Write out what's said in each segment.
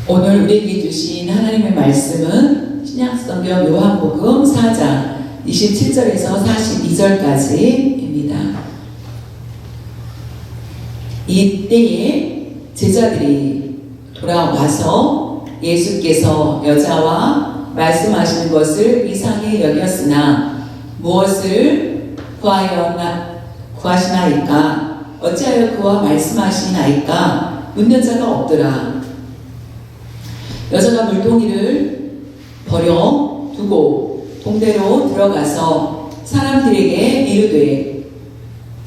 오늘 우리에게 주신 하나님의 말씀은 신약성경 요한복음 4장 27절에서 42절까지입니다. 이때에 제자들이 돌아와서 예수께서 여자와 말씀하시는 것을 이상히 여겼으나 무엇을 구하시나이까? 어찌하여 그와 말씀하시나이까? 묻는 자가 없더라. 여자가 물동이를 버려 두고 동대로 들어가서 사람들에게 이르되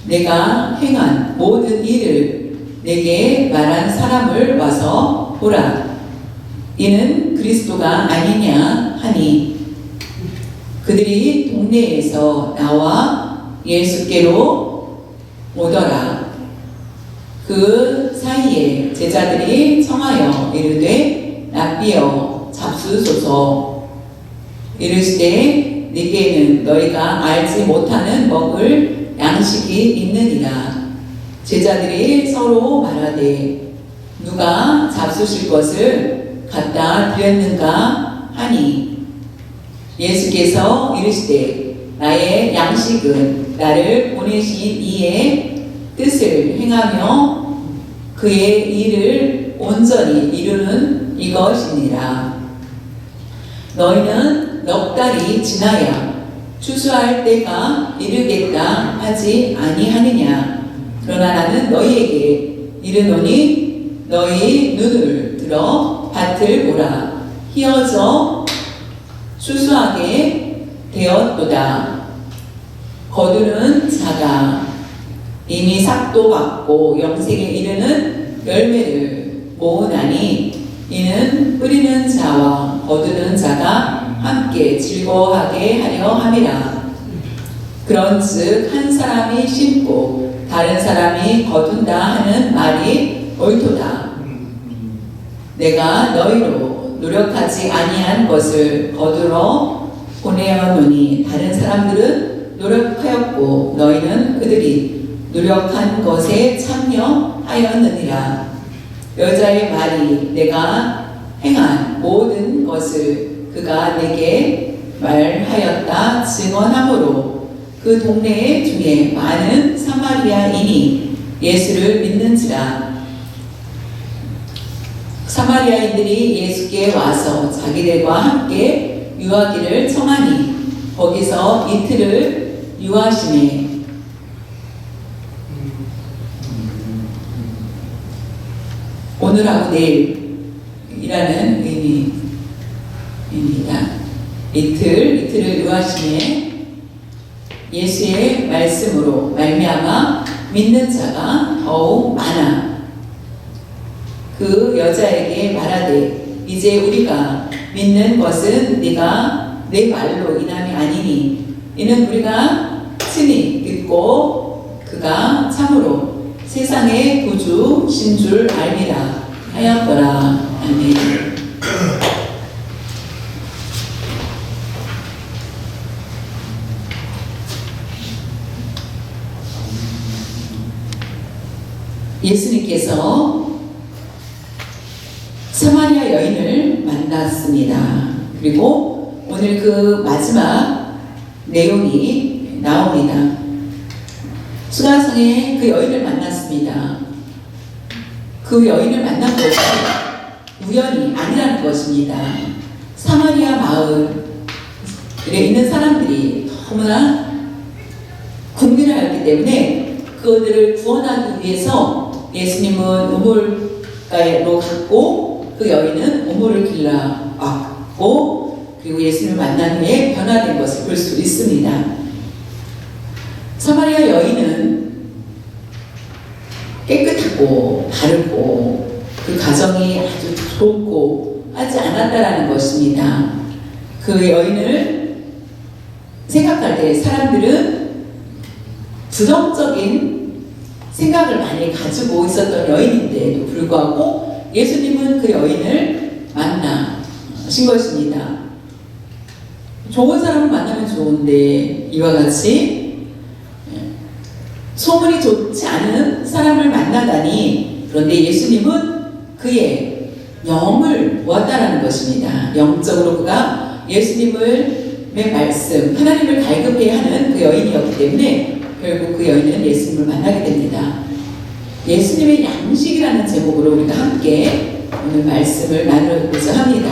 내가 행한 모든 일을 내게 말한 사람을 와서 보라. 이는 그리스도가 아니냐 하니 그들이 동네에서 나와 예수께로 오더라. 그 사이에 제자들이 청하여 이르되 랍비여 잡수소서. 이르시되 네게는 너희가 알지 못하는 먹을 양식이 있느니라. 제자들이 서로 말하되 누가 잡수실 것을 갖다 드렸는가 하니 예수께서 이르시되 나의 양식은 나를 보내신 이의 뜻을 행하며 그의 일을 온전히 이루는 이것이니라. 너희는 넉 달이 지나야 추수할 때가 이르겠다 하지 아니하느냐. 그러나 나는 너희에게 이르노니 너희 눈을 들어 밭을 보라. 희어져 추수하게 되었도다. 거두는 자가 이미 삭도 받고 영생에 이르는 열매를 모으나니 이는 뿌리는 자와 거두는 자가 함께 즐거워하게 하려 함이라. 그런즉 한 사람이 심고 다른 사람이 거둔다 하는 말이 옳도다. 내가 너희로 노력하지 아니한 것을 거두러 보내어노니 다른 사람들은 노력하였고 너희는 그들이 노력한 것에 참여하였느니라. 여자의 말이 내가 행한 모든 것을 그가 내게 말하였다 증언하므로 그 동네 중에 많은 사마리아인이 예수를 믿는지라. 사마리아인들이 예수께 와서 자기들과 함께 유하기를 청하니 거기서 이틀을 유하시매 오늘하고 내일이라는 의미입니다. 이틀을 유하시매 예수의 말씀으로 말미암아 믿는 자가 더욱 많아 그 여자에게 말하되 이제 우리가 믿는 것은 네가 내 말로 인함이 아니니 이는 우리가 친히 듣고 그가 참으로 세상의 구주신 줄 알미라 하였더라. 아멘. 예수님께서 사마리아 여인을 만났습니다. 그리고 오늘 그 마지막 내용이 나옵니다. 수가성에 그 여인을 만났습니다. 그 여인을 만난 것이 우연이 아니라는 것입니다. 사마리아 마을에 있는 사람들이 너무나 궁핍하였기 때문에 그들을 구원하기 위해서 예수님은 우물가로 갔고 그 여인은 우물을 길러 왔고 그리고 예수님을 만난 후에 변화된 것을 볼 수 있습니다. 사마리아 여인은 깨끗하고 바르고 그 가정이 아주 좋고 하지 않았다라는 것입니다. 그 여인을 생각할 때 사람들은 부정적인 생각을 많이 가지고 있었던 여인인데도 불구하고 예수님은 그 여인을 만나신 것입니다. 좋은 사람을 만나면 좋은데 이와 같이 소문이 좋지 않은 사람을 만나다니 그런데 예수님은 그의 영을 보았다라는 것입니다. 영적으로 그가 예수님의 말씀, 하나님을 갈급해 하는 그 여인이었기 때문에 결국 그 여인은 예수님을 만나게 됩니다. 예수님의 양식이라는 제목으로 우리가 함께 오늘 말씀을 나누고자 합니다.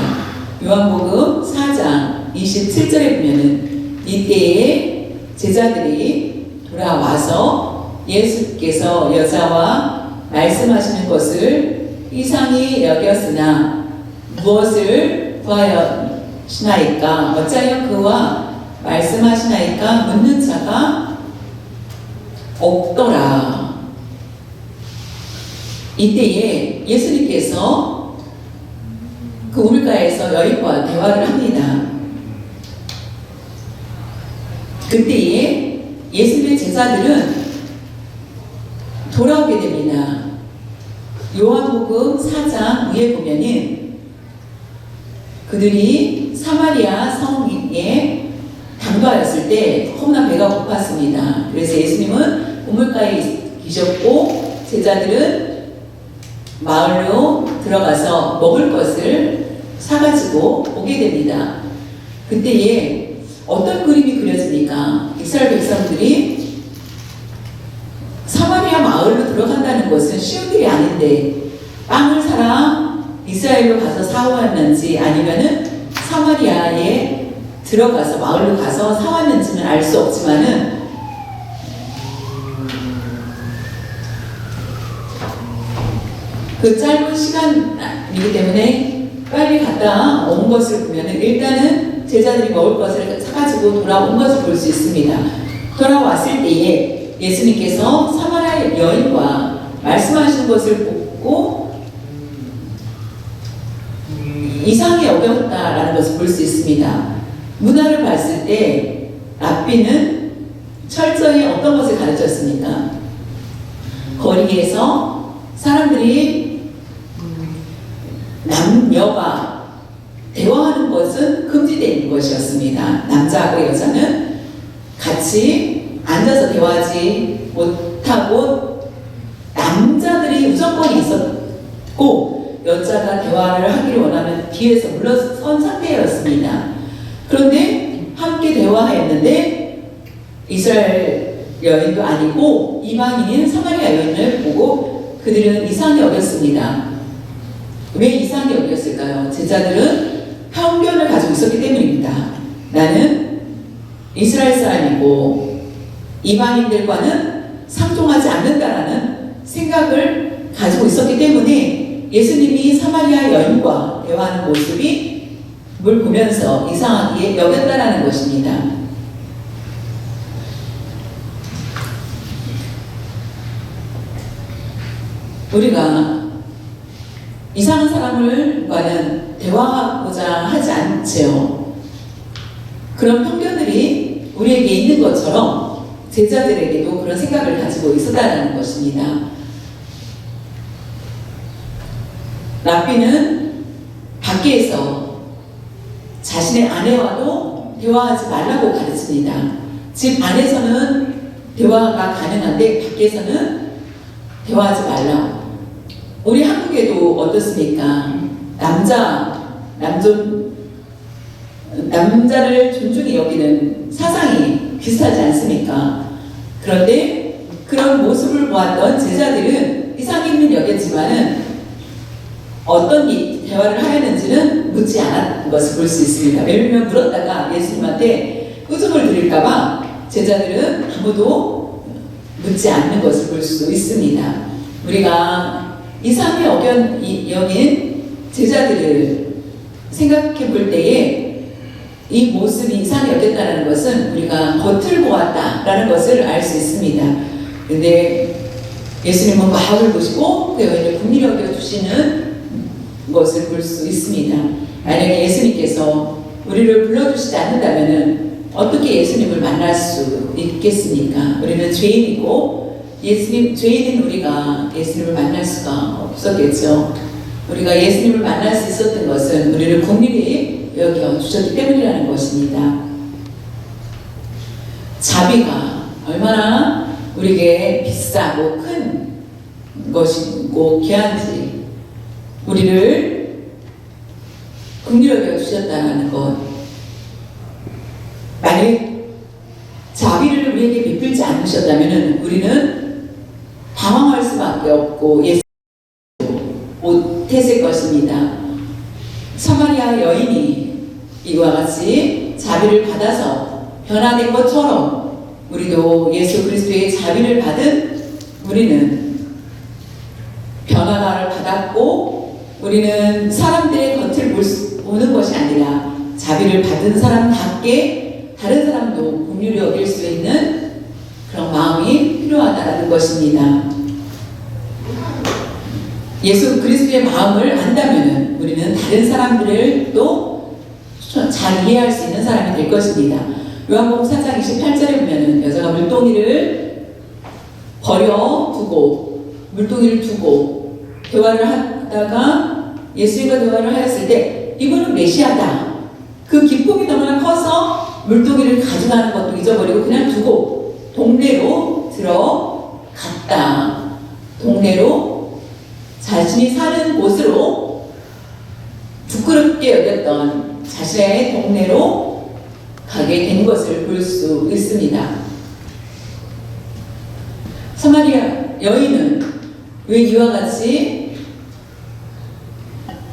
요한복음 4장 27절에 보면은 이때에 제자들이 돌아와서 예수께서 여자와 말씀하시는 것을 이상히 여겼으나 무엇을 구하시나이까 어찌하여 그와 말씀하시나이까 묻는 자가 없더라. 이때에 예수님께서 그 우물가에서 여인과 대화를 합니다. 그때에 예수님의 제자들은 돌아오게 됩니다. 요한복음 4장 위에 보면은 그들이 사마리아 성에 당도하였을 때 너무나 배가 고팠습니다. 그래서 예수님은 우물가에 계셨고 제자들은 마을로 들어가서 먹을 것을 사가지고 오게 됩니다. 그때에 어떤 그림이 그려집니까? 이스라엘 백성들이 사마리아 마을로 들어간다는 것은 쉬운 일이 아닌데 빵을 사러 이스라엘로 가서 사왔는지 아니면은 사마리아에 들어가서 마을로 가서 사왔는지는 알 수 없지만은 그 짧은 시간이기 때문에 빨리 갔다 온 것을 보면은 일단은 제자들이 먹을 것을 사가지고 돌아온 것을 볼 수 있습니다. 돌아왔을 때에 예수님께서 사마리아 여인과 말씀하시는 것을 보고 이상히 여겼다라는 것을 볼 수 있습니다. 문화를 봤을 때 랍비는 철저히 어떤 것을 가르쳤습니까? 거리에서 사람들이 남녀가 대화하는 것은 금지되어 있는 것이었습니다. 남자하고 여자는 같이 앉아서 대화하지 못하고 남자들이 우선권이 있었고 여자가 대화를 하기를 원하면 뒤에서 물러선 상태였습니다. 그런데 함께 대화했는데 이스라엘 여인도 아니고 이방인인 사마리아 여인을 보고 그들은 이상히 여겼습니다. 왜 이상히 여겼을까요? 제자들은 편견을 가지고 있었기 때문입니다. 나는 이스라엘 사람이고 이방인들과는 상종하지 않는다라는 생각을 가지고 있었기 때문에 예수님이 사마리아 여인과 대화하는 모습이 뭘 보면서 이상하게 여겼다라는 것입니다. 우리가 이상한 사람과는 대화하고자 하지 않지요. 그런 편견들이 우리에게 있는 것처럼 제자들에게도 그런 생각을 가지고 있었다는 것입니다. 랍비는 밖에서 자신의 아내와도 대화하지 말라고 가르칩니다. 집 안에서는 대화가 가능한데 밖에서는 대화하지 말라고. 우리 한국에도 어떻습니까? 남자를 존중히 여기는 사상이 비슷하지 않습니까? 그런데 그런 모습을 보았던 제자들은 이상 있는 여겼지만은 어떤 대화를 하였는지는 묻지 않았던 것을 볼 수 있습니다. 예를 들면 물었다가 예수님한테 꾸중을 드릴까봐 제자들은 아무도 묻지 않는 것을 볼 수 있습니다. 우리가 이상히 여긴 제자들을 생각해 볼 때에 이 모습이 이상히 여겼다는 것은 우리가 겉을 보았다라는 것을 알 수 있습니다. 근데 예수님은 마음을 보시고 그 여인을 긍휼히 여겨주시는 것을 볼 수 있습니다. 만약에 예수님께서 우리를 불러주시지 않는다면 어떻게 예수님을 만날 수 있겠습니까? 우리는 죄인이고 죄인인 우리가 예수님을 만날 수가 없었겠죠. 우리가 예수님을 만날 수 있었던 것은 우리를 긍휼히 여겨주셨기 때문이라는 것입니다. 자비가 얼마나 우리에게 비싸고 큰 것이고 귀한지 우리를 긍휼히 주셨다는 것. 만약 자비를 우리에게 베풀지 않으셨다면 우리는 당황할 수밖에 없고 예수 못했을 것입니다. 사마리아 여인이 이와 같이 자비를 받아서 변화된 것처럼 우리도 예수 그리스도의 자비를 받은 우리는 변화를 받았고, 우리는 사람들의 겉을 보는 것이 아니라 자비를 받은 사람답게 다른 사람도 긍휼히 여길 수 있는 그런 마음이 필요하다는 것입니다. 예수 그리스도의 마음을 안다면 우리는 다른 사람들을 또 잘 이해할 수 있는 사람이 될 것입니다. 요한복음 4장 28절에 보면은 여자가 물동이를 물동이를 두고 대화를 하다가 예수님과 대화를 하였을 때 이분은 메시아다. 그 기쁨이 너무나 커서 물동이를 가져가는 것도 잊어버리고 그냥 두고 동네로 들어갔다. 동네로 자신이 사는 곳으로 부끄럽게 여겼던 자신의 동네로 가게 된 것을 볼 수 있습니다. 사마리아 여인은 왜 이와 같이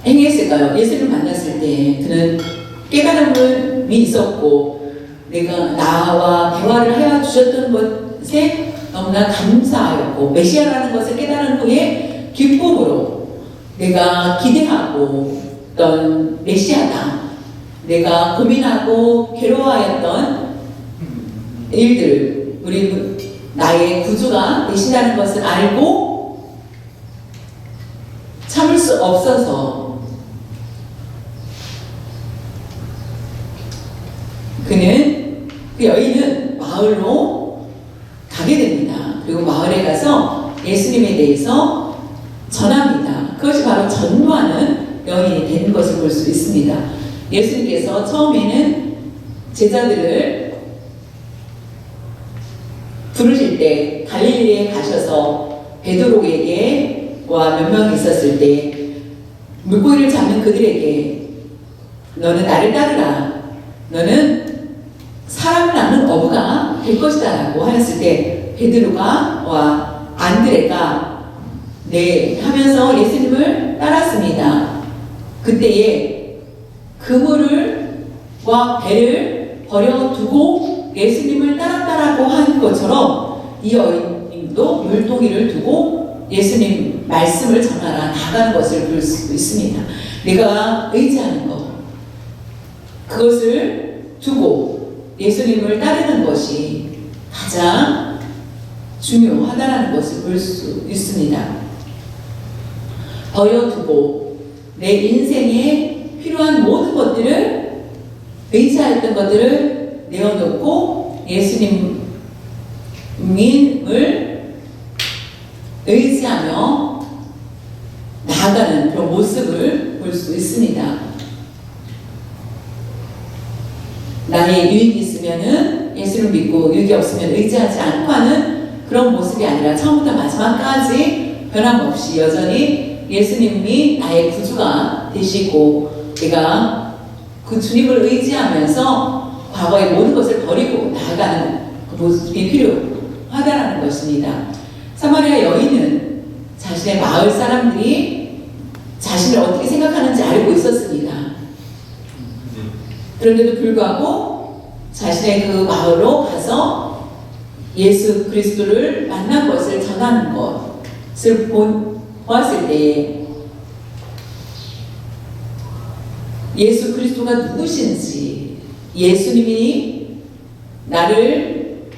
행했을까요? 예수를 만났을 때 그는 깨달음이 있었고 내가 나와 대화를 하여 주셨던 것에 너무나 감사하였고 메시아라는 것을 깨달은 후에 기쁨으로 내가 기대하고 있던 메시아다. 내가 고민하고 괴로워하였던 일들, 나의 구주가 되신다는 것을 알고 참을 수 없어서 그 여인은 마을로 가게 됩니다. 그리고 마을에 가서 예수님에 대해서 전합니다. 그것이 바로 전도하는 여인이 된 것을 볼 수 있습니다. 예수님께서 처음에는 제자들을 부르실 때 갈릴리에 가셔서 베드로에게와 몇 명이 있었을 때 물고기를 잡는 그들에게 너는 나를 따르라. 너는 사람을 낳는 어부가 될 것이다 라고 하였을 때 베드로와 안드레가 네 하면서 예수님을 따랐습니다. 그때에 그물과 배를 버려두고 예수님을 따랐다라고 하는 것처럼 이 여인도 물동이를 두고 예수님 말씀을 전하러 나가는 것을 볼 수 있습니다. 내가 의지하는 것, 그것을 두고 예수님을 따르는 것이 가장 중요하다는 것을 볼 수 있습니다. 버려두고 내 인생에 필요한 모든 것들을 의지했던 것들을 내어놓고 예수님을 의지하며 나아가는 그런 모습을 볼 수 있습니다. 나의 유익이 있으면은 예수를 믿고 유익이 없으면 의지하지 않고 하는 그런 모습이 아니라 처음부터 마지막까지 변함없이 여전히 예수님이 나의 구주가 되시고 내가 그 주님을 의지하면서 과거의 모든 것을 버리고 나아가는 그 모습이 필요하다는 것입니다. 사마리아 여인은 자신의 마을 사람들이 자신을 어떻게 생각하는지 알고 있었습니다. 그런데도 불구하고 자신의 그 마을로 가서 예수 그리스도를 만난 것을 전하는 것을 보았을 때에 예수 그리스도가 누구신지, 예수님이 나를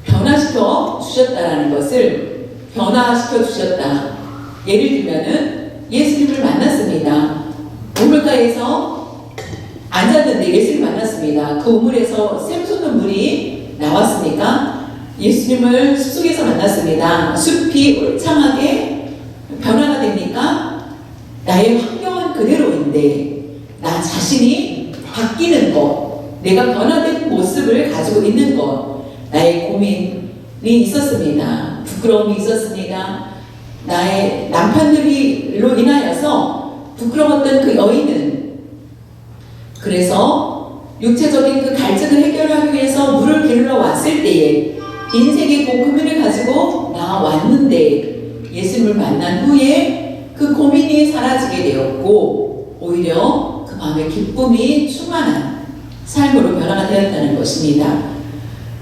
변화시켜 주셨다라는 것을 변화시켜 주셨다. 예를 들면은 예수님을 만났습니다. 우물가에서 앉았는데 예수님을 만났습니다. 그 우물에서 샘솟는 물이 나왔습니까? 예수님을 숲속에서 만났습니다. 숲이 울창하게 변화가 됩니까? 나의 환경은 그대로인데 나 자신이 바뀌는 것, 내가 변화된 모습을 가지고 있는 것, 나의 고민이 있었습니다. 부끄러움이 있었습니다. 나의 남편들로 인하여서 부끄러웠던 그 여인은 그래서 육체적인 그 갈증을 해결하기 위해서 물을 길러 왔을 때에 인생의 고민을 가지고 나왔는데 예수님을 만난 후에 그 고민이 사라지게 되었고 오히려 그 마음의 기쁨이 충만한 삶으로 변화가 되었다는 것입니다.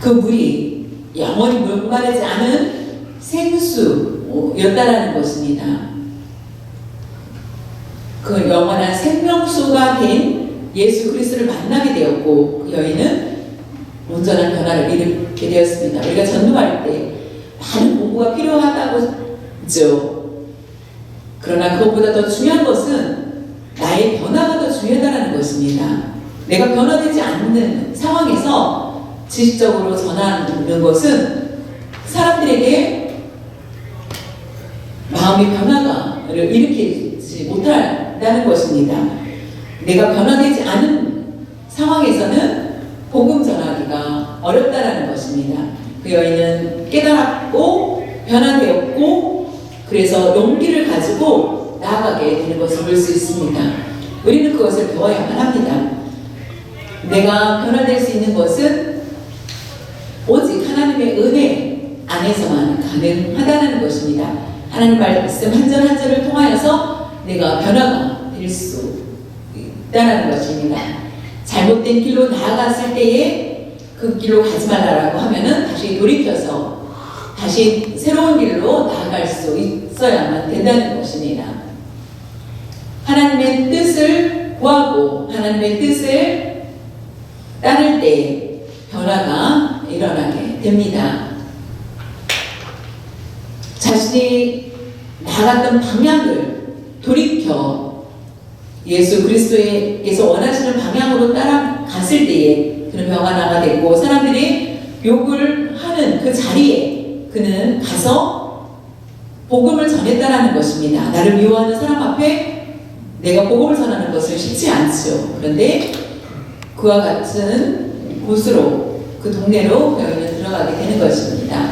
그 물이 영원히 목마르지 않은 생수였다라는 것입니다. 그 영원한 생명수가 된 예수 그리스도를 만나게 되었고 그 여인은 온전한 변화를 일으키게 되었습니다. 우리가 전도할 때 많은 공부가 필요하다고 했죠. 그러나 그것보다 더 중요한 것은 나의 변화가 더 중요하다는 것입니다. 내가 변화되지 않는 상황에서 지식적으로 전하는 것은 사람들에게 마음의 변화를 일으키지 못한다는 것입니다. 내가 변화되지 않은 상황에서는 복음 전하기가 어렵다는 것입니다. 그 여인은 깨달았고 변화되었고 그래서 용기를 가지고 나아가게 되는 것을 볼 수 있습니다. 우리는 그것을 배워야만 합니다. 내가 변화될 수 있는 것은 오직 하나님의 은혜 안에서만 가능하다는 것입니다. 하나님 말씀 한 절 한 절을 통하여서 내가 변화가 될 수 있다는 것입니다. 잘못된 길로 나아갔을 때에 그 길로 가지 말라라고 하면은 다시 돌이켜서 다시 새로운 길로 나아갈 수 있어야만 된다는 것입니다. 하나님의 뜻을 구하고 하나님의 뜻을 따를 때 변화가 일어나게 됩니다. 자신이 나갔던 방향을 돌이켜 예수 그리스도께서 원하시는 방향으로 따라갔을 때에 그는 변화가 됐고 사람들이 욕을 하는 그 자리에 그는 가서 복음을 전했다라는 것입니다. 나를 미워하는 사람 앞에 내가 복음을 전하는 것은 쉽지 않죠. 그런데 그와 같은 곳으로 그 동네로 여인은 들어가게 되는 것입니다.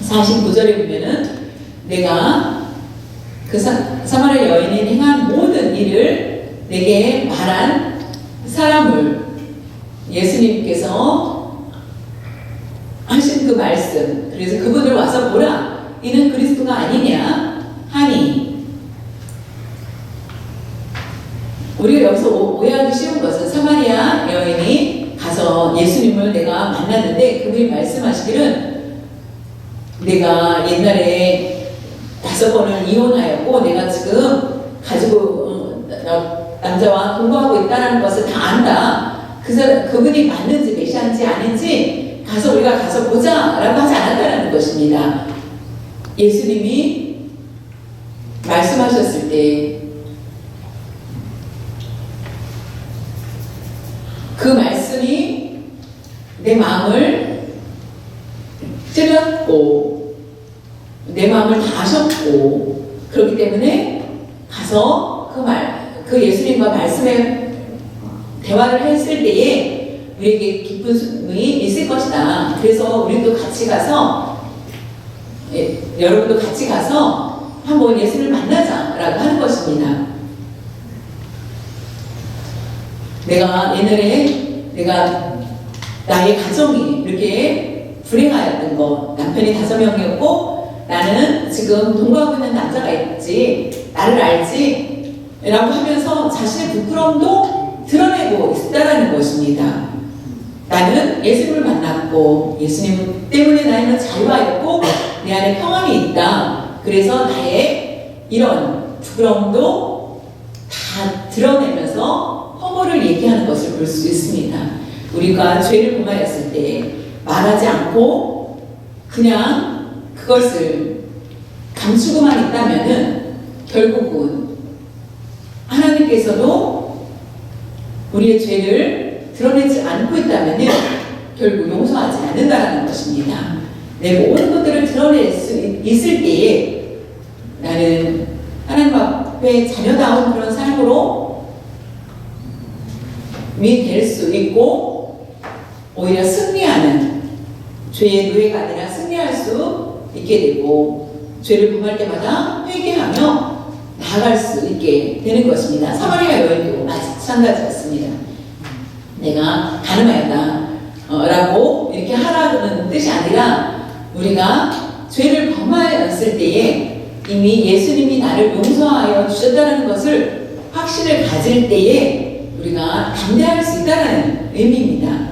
49절에 보면은 내가 그 사마리아 여인이 행한 모든 일을 내게 말한 사람을 예수님께서 하신 그 말씀 그래서 그분을 와서 보라 이는 그리스도가 아니냐 하니 우리가 여기서 오해하기 쉬운 것은 사마리아 여인이 가서 예수님을 내가 만났는데 그분이 말씀하시기를 내가 옛날에 5번을 이혼하였고 내가 지금 가지고 남자와 동거하고 있다는 것을 다 안다. 그분이 맞는지 메시아인지 아닌지 우리가 가서 보자 라고 하지 않았다는 것입니다. 예수님이 말씀하셨을 때 그 말씀이 내 마음을 찔렀고 내 마음을 다 아셨고 그렇기 때문에 가서 그 예수님과 말씀에 대화를 했을 때에 우리에게 기쁨이 있을 것이다. 그래서 우리도 같이 가서 여러분도 같이 가서 한번 예수님을 만나자라고 하는 것입니다. 내가 옛날에 나의 가정이 이렇게 불행하였던 거 남편이 5명이었고 나는 지금 동거하고 있는 남자가 있지 나를 알지 라고 하면서 자신의 부끄러움도 드러내고 있다는 것입니다. 나는 예수님을 만났고 예수님 때문에 나에는 자유가 있고 내 안에 평안이 있다. 그래서 나의 이런 부끄러움도 다 드러내면서 허물을 얘기하는 것을 볼 수 있습니다. 우리가 죄를 범하였을 때 말하지 않고 그냥 그것을 감추고만 있다면은 결국은 하나님께서도 우리의 죄를 드러내지 않고 있다면은 결국 용서하지 않는다는 것입니다. 내 모든 것들을 드러낼 수 있을 때에 나는 하나님 앞에 자녀다운 그런 삶으로 될 수 있고 오히려 승리하는 죄의 노예가 아니라 승리할 수 있게 되고 죄를 범할 때마다 회개하며 나아갈 수 있게 되는 것입니다. 사마리아 여인도 마치 취한다지 않습니다. 내가 가늠하였다 라고 이렇게 하라는 뜻이 아니라 우리가 죄를 범하였을 때에 이미 예수님이 나를 용서하여 주셨다는 것을 확신을 가질 때에 우리가 담대할 수 있다는 의미입니다.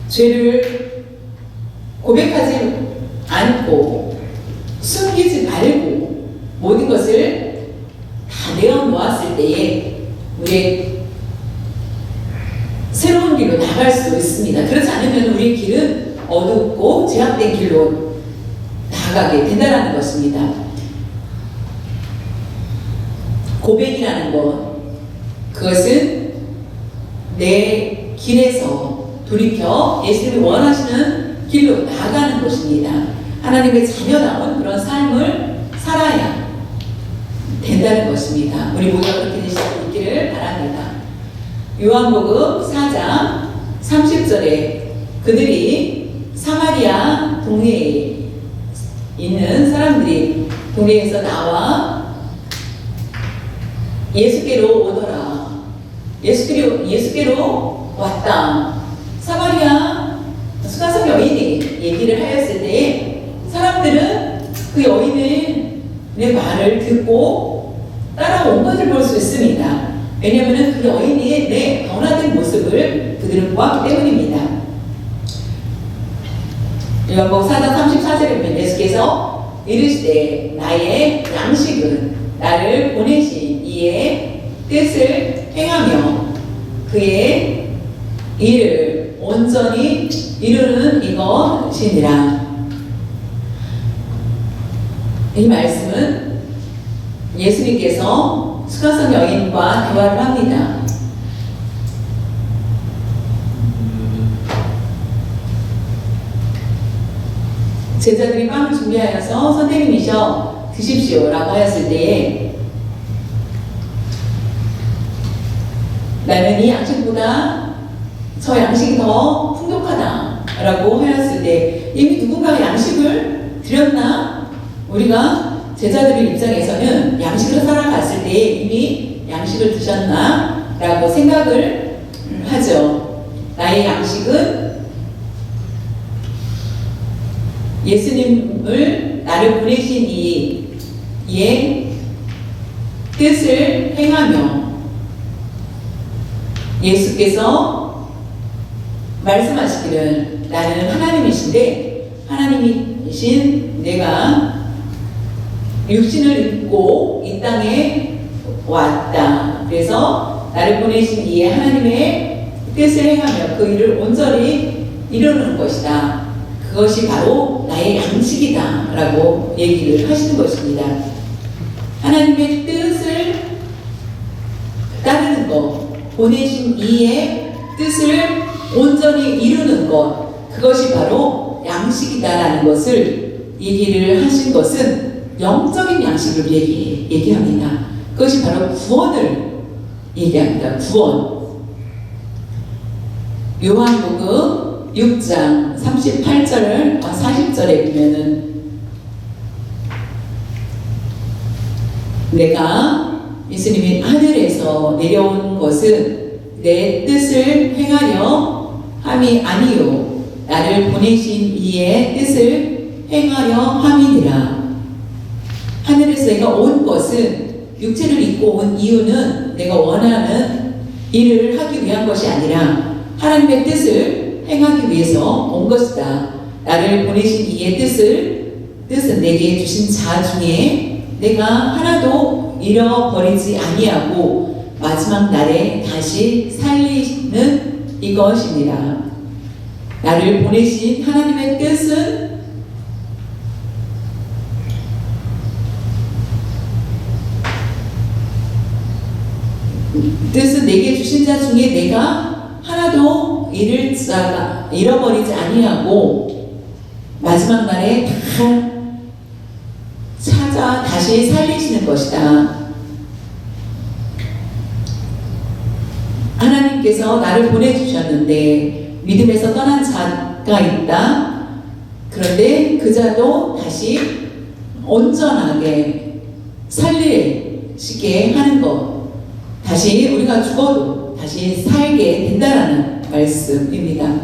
죄를 고백하지 않고 숨기지 말고 모든 것을 다 내어놓았을 때에 우리의 새로운 길로 나갈 수 있습니다. 그렇지 않으면 우리의 길은 어둡고 제약된 길로 나아가게 된다는 것입니다. 고백이라는 것, 그것은 내 길에서 돌이켜 예수님이 원하시는 길로 나아가는 것입니다. 하나님의 자녀다운 그런 삶을 살아야 된다는 것입니다. 우리 모두가 그렇게 되실 수 있기를 바랍니다. 요한복음 4장 30절에 그들이 사마리아 동네에 있는 사람들이 동네에서 나와 예수께로 오더라. 예수께로 왔다. 사마리아 수가성 여인이 얘기를 하였을 때에 사람들은 그 여인의 말을 듣고 따라온 것을 볼 수 있습니다. 왜냐하면 그 여인의 내 변화된 모습을 그들은 보았기 때문입니다. 요한복음 4장 34절에 보면 예수께서 이르시되 나의 양식은 나를 보내신 이의 뜻을 행하며 그의 일을 온전히 이루는 이것이니라. 이 말씀은 예수님께서 수가성 여인과 대화를 합니다. 제자들이 빵을 준비하여서 선생님이셔 드십시오 라고 하였을 때에 나는 이 양식보다 저 양식이 더 풍족하다 라고 하였을 때 이미 누군가가 양식을 드렸나? 우리가 제자들의 입장에서는 양식으로 살아갔을 때 이미 양식을 드셨나? 라고 생각을 하죠. 나의 양식은 예수님을 나를 보내신 이의 뜻을 행하며 예수께서 말씀하시기를 나는 하나님이신데 하나님이신 내가 육신을 입고 이 땅에 왔다. 그래서 나를 보내신 이의 하나님의 뜻을 행하며 그 일을 온전히 이루는 것이다. 그것이 바로 나의 양식이다 라고 얘기를 하시는 것입니다. 하나님의 뜻을 따르는 것, 보내신 이의 뜻을 온전히 이루는 것, 그것이 바로 양식이다라는 것을 얘기를 하신 것은 영적인 양식을 얘기합니다. 그것이 바로 구원을 얘기합니다. 구원. 요한복음 6장 38절 40절에 보면은 내가 예수님이 하늘에서 내려온 것은 내 뜻을 행하려 함이 아니요 나를 보내신 이의 뜻을 행하려 함이니라. 하늘에서 내가 온 것은 육체를 입고 온 이유는 내가 원하는 일을 하기 위한 것이 아니라 하나님의 뜻을 행하기 위해서 온 것이다. 나를 보내신 이의 뜻은 내게 주신 자 중에 내가 하나도 잃어버리지 아니하고 마지막 날에 다시 살리는 이것입니다. 나를 보내신 하나님의 뜻은 내게 주신 자 중에 내가 하나도 잃어버리지 아니하고 마지막 날에 다 찾아 다시 살리시는 것이다. 하나님께서 나를 보내주셨는데 믿음에서 떠난 자가 있다. 그런데 그 자도 다시 온전하게 살리시게 하는 것. 다시 우리가 죽어도 다시 살게 된다라는 말씀입니다.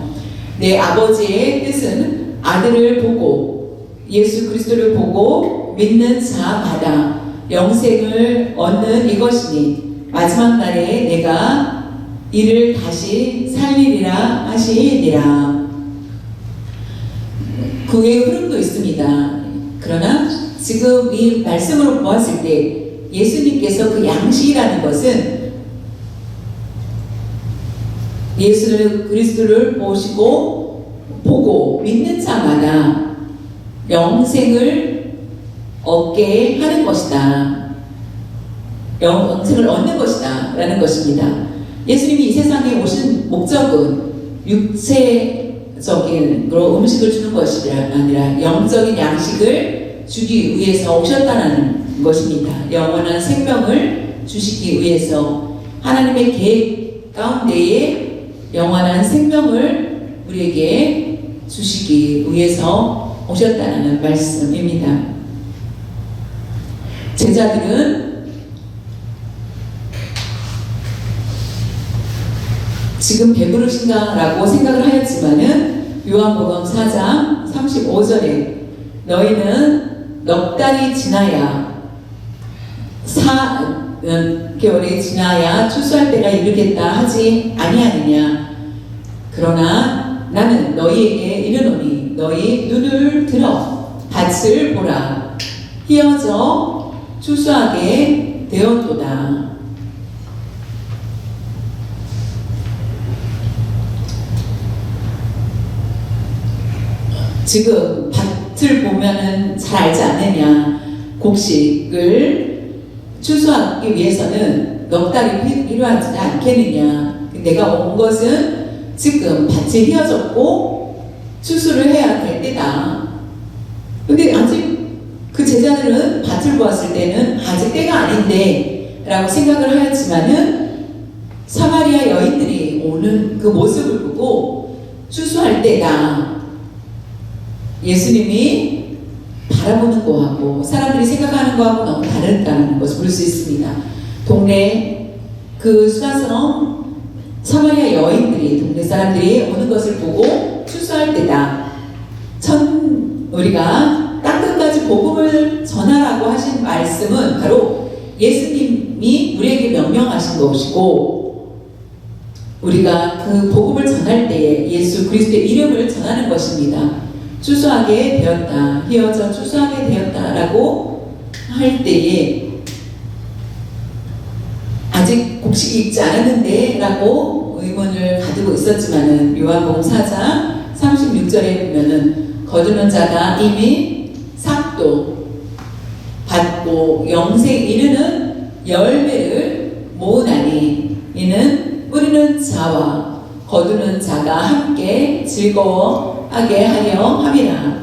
내 아버지의 뜻은 아들을 보고 예수 그리스도를 보고 믿는 자마다 영생을 얻는 이것이니 마지막 날에 내가 이를 다시 살리리라 하시니라. 그 외의 흐름도 있습니다. 그러나 지금 이 말씀으로 보았을 때 예수님께서 그 양식이라는 것은 예수 그리스도를 보고 믿는 자마다 영생을 얻게 하는 것이다. 영생을 얻는 것이다 라는 것입니다. 예수님이 이 세상에 오신 목적은 육체적인 음식을 주는 것이 아니라 영적인 양식을 주기 위해서 오셨다는 것입니다. 영원한 생명을 주시기 위해서 하나님의 계획 가운데에 영원한 생명을 우리에게 주시기 위해서 오셨다는 말씀입니다. 제자들은 지금 배부르신가 라고 생각을 하였지만은 요한복음 4장 35절에 너희는 넉 달이 지나야 4개월이 지나야 추수할 때가 이르겠다 하지 아니하느냐. 그러나 나는 너희에게 이르노니 너희 눈을 들어 밭을 보라. 휘어져 추수하게 되었도다. 지금 밭을 보면은 잘 알지 않느냐. 곡식을 추수하기 위해서는 넉 달이 필요하지 않겠느냐. 내가 온 것은 지금 밭이 휘어졌고 추수를 해야 될 때다. 근데 아직 그 제자들은 밭을 보았을 때는 아직 때가 아닌데 라고 생각을 하였지만은 사마리아 여인들이 오는 그 모습을 보고 추수할 때다. 예수님이 바라보는 거하고 사람들이 생각하는 거하고 너무 다르다는 것을 볼 수 있습니다. 동네 그 수가성 사마리아 여인들이 동네 사람들이 오는 것을 보고 추수할 때다. 우리가 땅끝까지 복음을 전하라고 하신 말씀은 바로 예수님이 우리에게 명령하신 것이고 우리가 그 복음을 전할 때에 예수 그리스도의 이름을 전하는 것입니다. 추수하게 되었다. 휘어져 추수하게 되었다라고 할 때에 아직 곡식이 익지 않았는데 라고 의문을 가지고 있었지만은 요한복음 4장 36절에 보면은 거두는 자가 이미 삭도 받고 영생 이르는 열매를 모으나니 이는 뿌리는 자와 거두는 자가 함께 즐거워하게 하려 함이라.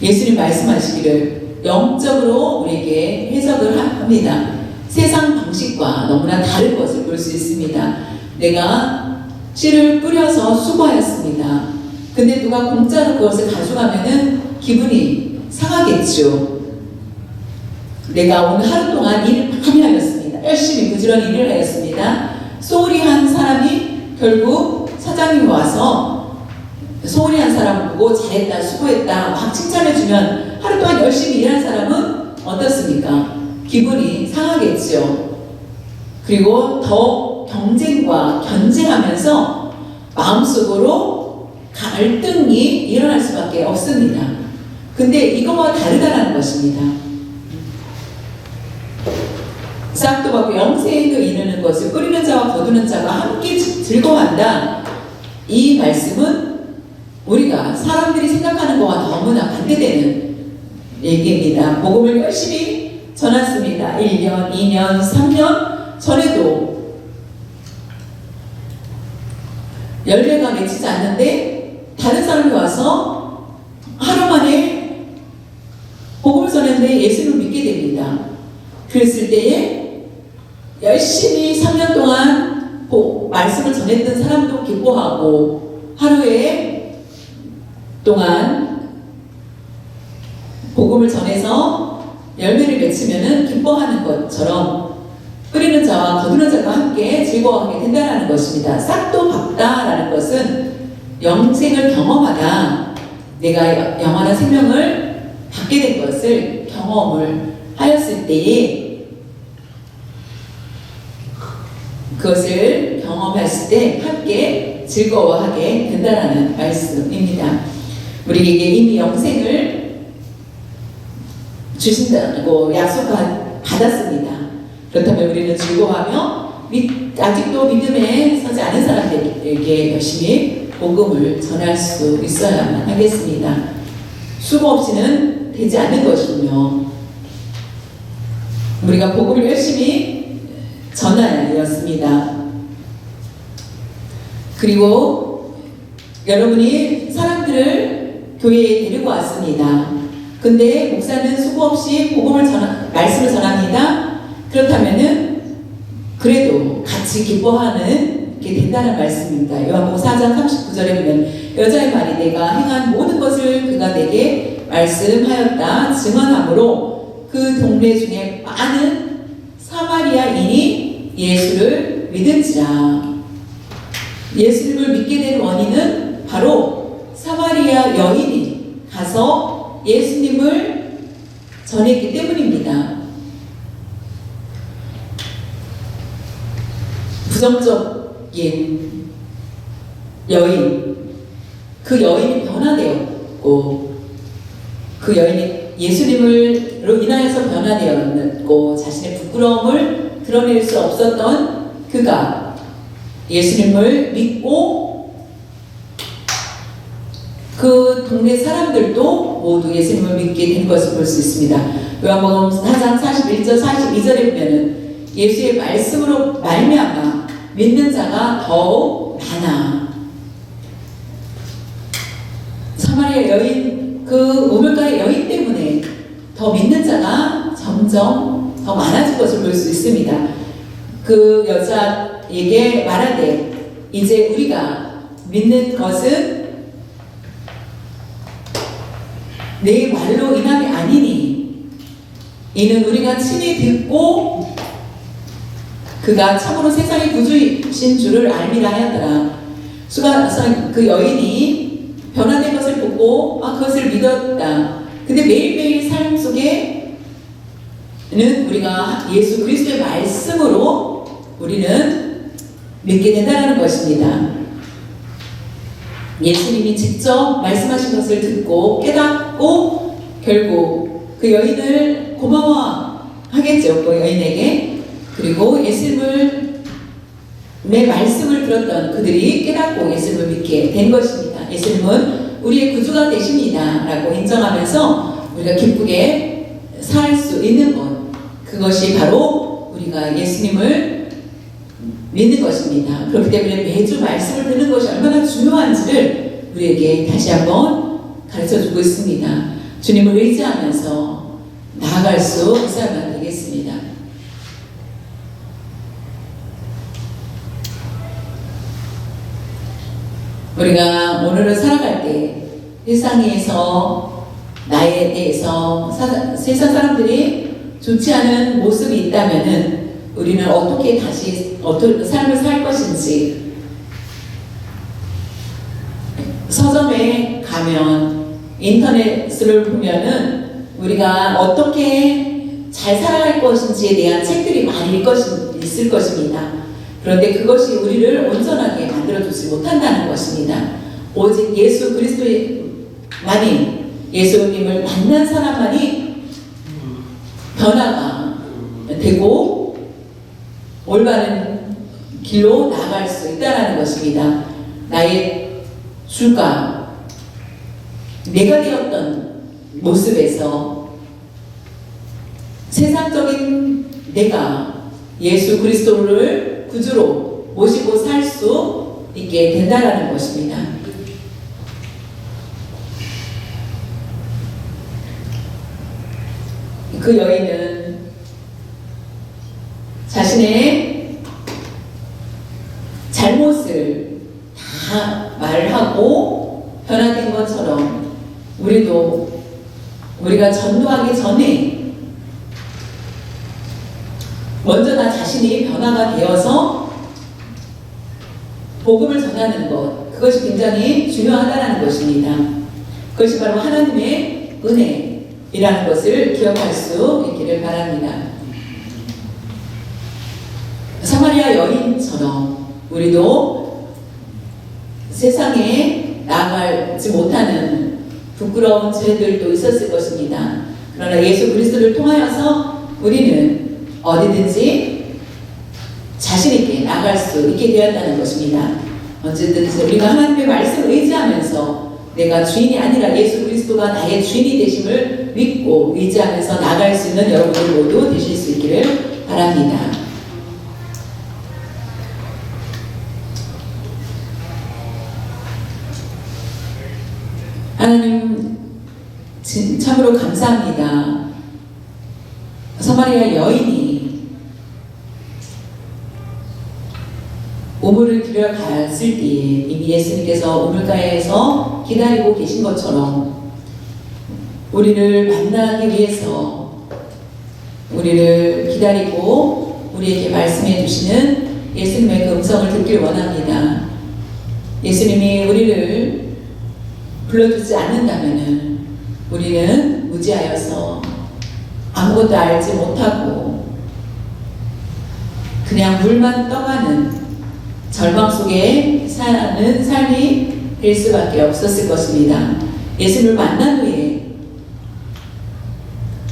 예수님 말씀하시기를 영적으로 우리에게 해석을 합니다. 세상 방식과 너무나 다른 것을 볼 수 있습니다. 내가 씨를 뿌려서 수고하였습니다. 근데 누가 공짜로 그것을 가져가면은 기분이 상하겠죠. 내가 오늘 하루 동안 일을 많이 하였습니다. 열심히 부지런히 일을 하였습니다. 소홀히 한 사람이 결국 사장님이 와서 소홀히 한 사람 보고 잘했다, 수고했다 막 칭찬해주면 하루 동안 열심히 일한 사람은 어떻습니까? 기분이 상하겠죠. 그리고 더 경쟁과 견제하면서 마음속으로 갈등이 일어날 수밖에 없습니다. 근데 이거와 다르다는 것입니다. 싹도 받고 영생을 이루는 것을 뿌리는 자와 거두는 자가 함께 즐거워한다. 이 말씀은 우리가 사람들이 생각하는 것과 너무나 반대되는 얘기입니다. 복음을 열심히 전했습니다. 1년, 2년, 3년 전에도 열매가 맺히지 않는데 다른 사람이 와서 하루 만에 복음을 전했는데 예수님을 믿게 됩니다. 그랬을 때에 열심히 3년 동안 말씀을 전했던 사람도 기뻐하고 하루에 동안 복음을 전해서 열매를 맺히면은 기뻐하는 것처럼 뿌리는 자와 거두는 자가 함께 즐거워하게 된다는 것입니다. 싹도 밟다라는 것은 영생을 경험하다, 내가 영원한 생명을 받게 된 것을 경험을 하였을 때에, 그것을 경험했을 때 함께 즐거워하게 된다는 말씀입니다. 우리에게 이미 영생을 주신다고 약속받았습니다. 그렇다면 우리는 즐거워하며 아직도 믿음에 서지 않은 사람들에게 열심히 복음을 전할 수 있어야만 하겠습니다. 수고 없이는 되지 않는 것이며, 우리가 복음을 열심히 전해야 되었습니다. 그리고 여러분이 사람들을 교회에 데리고 왔습니다. 근데 목사는 수고 없이 복음을 말씀을 전합니다. 그렇다면은 그래도 같이 기뻐하는 게 된다는 말씀입니다. 요한복음 4장 39절에 보면 여자의 말이 내가 행한 모든 것을 그가 내게 말씀하였다 증언하므로 그 동네 중에 많은 사마리아인이 예수를 믿은지라. 예수님을 믿게 된 원인은 바로 사마리아 여인이 가서 예수님을 전했기 때문입니다. 부정적인 여인, 그 여인이 변화되었고, 그 여인이 예수님으로 인하여서 변화되었고, 자신의 부끄러움을 드러낼 수 없었던 그가 예수님을 믿고, 그 동네 사람들도 모두 예수님을 믿게 된 것을 볼 수 있습니다. 요한복음 4장 41절 42절에 보면은 예수의 말씀으로 말미암아 믿는 자가 더욱 많아. 사마리아 여인, 그 우물가의 여인 때문에 더 믿는 자가 점점 더 많아진 것을 볼 수 있습니다. 그 여자에게 말하되 이제 우리가 믿는 것은 내 말로 인함이 아니니 이는 우리가 친히 듣고 그가 참으로 세상의 구주이신 줄을 알미라 하였더라. 그 여인이 변화된 것을 보고 그것을 믿었다. 근데 매일매일 삶 속에는 우리가 예수 그리스도의 말씀으로 우리는 믿게 된다는 것입니다. 예수님이 직접 말씀하신 것을 듣고 깨닫고 결국 그 여인을 고마워하겠죠. 그 여인에게. 그리고 예수님을 내 말씀을 들었던 그들이 깨닫고 예수님을 믿게 된 것입니다. 예수님은 우리의 구주가 되십니다 라고 인정하면서 우리가 기쁘게 살 수 있는 것, 그것이 바로 우리가 예수님을 믿는 것입니다. 그렇기 때문에 매주 말씀을 듣는 것이 얼마나 중요한지를 우리에게 다시 한번 가르쳐주고 있습니다. 주님을 의지하면서 나아갈 수 있어야만 되겠습니다. 우리가 오늘을 살아갈 때 세상에서 나에 대해서 세상 사람들이 좋지 않은 모습이 있다면은 우리는 어떻게 다시 어떤 삶을 살 것인지, 서점에 가면 인터넷을 보면은 우리가 어떻게 잘 살아갈 것인지에 대한 책들이 많이 있을 것입니다. 그런데 그것이 우리를 온전하게 만들어주지 못한다는 것입니다. 오직 예수 그리스도만이, 예수님을 만난 사람만이 변화가 되고 올바른 길로 나아갈 수 있다는 것입니다. 나의 주가 내가 되었던 모습에서 세상적인 내가 예수 그리스도를 구주로 모시고 살 수 있게 된다는 것입니다. 그 여인은 자신의 잘못을 다 말하고 변화된 것처럼 우리가 전도하기 전에 먼저 나 자신이 변화가 되어서 복음을 전하는 것, 그것이 굉장히 중요하다는 것입니다. 그것이 바로 하나님의 은혜이라는 것을 기억할 수 있기를 바랍니다. 사마리아 여인처럼 우리도 세상에 나아가지 못하는 부끄러운 죄들도 있었을 것입니다. 그러나 예수 그리스도를 통하여서 우리는 어디든지 자신있게 나갈 수 있게 되었다는 것입니다. 언제든지 우리가 하나님의 말씀을 의지하면서 내가 주인이 아니라 예수 그리스도가 나의 주인이 되심을 믿고 의지하면서 나갈 수 있는 여러분들 모두 되실 수 있기를 바랍니다. 하나님 참으로 감사합니다. 사마리아 여인이 우물을 들여갔을 때에 이미 예수님께서 우물가에서 기다리고 계신 것처럼 우리를 만나기 위해서 우리를 기다리고 우리에게 말씀해 주시는 예수님의 그 음성을 듣길 원합니다. 예수님이 우리를 불러주지 않는다면 우리는 무지하여서 아무것도 알지 못하고 그냥 물만 떠가는 절망 속에 사는 삶이 될 수밖에 없었을 것입니다. 예수님을 만난 후에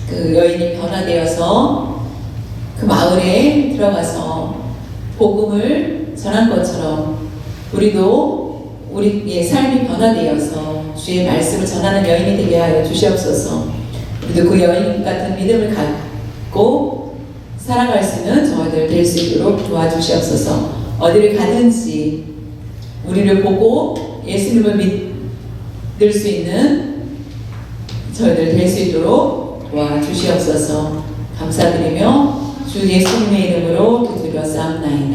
그 여인이 변화되어서 그 마을에 들어가서 복음을 전한 것처럼 우리도 우리의 삶이 변화되어서 주의 말씀을 전하는 여인이 되게 하여 주시옵소서. 우리도 그 여인 같은 믿음을 갖고 살아갈 수 있는 저희들 될 수 있도록 도와주시옵소서. 어디를 가든지 우리를 보고 예수님을 믿을 수 있는 저희들 될 수 있도록 도와주시옵소서. 감사드리며 주 예수님의 이름으로 기도드려 싸움나이다.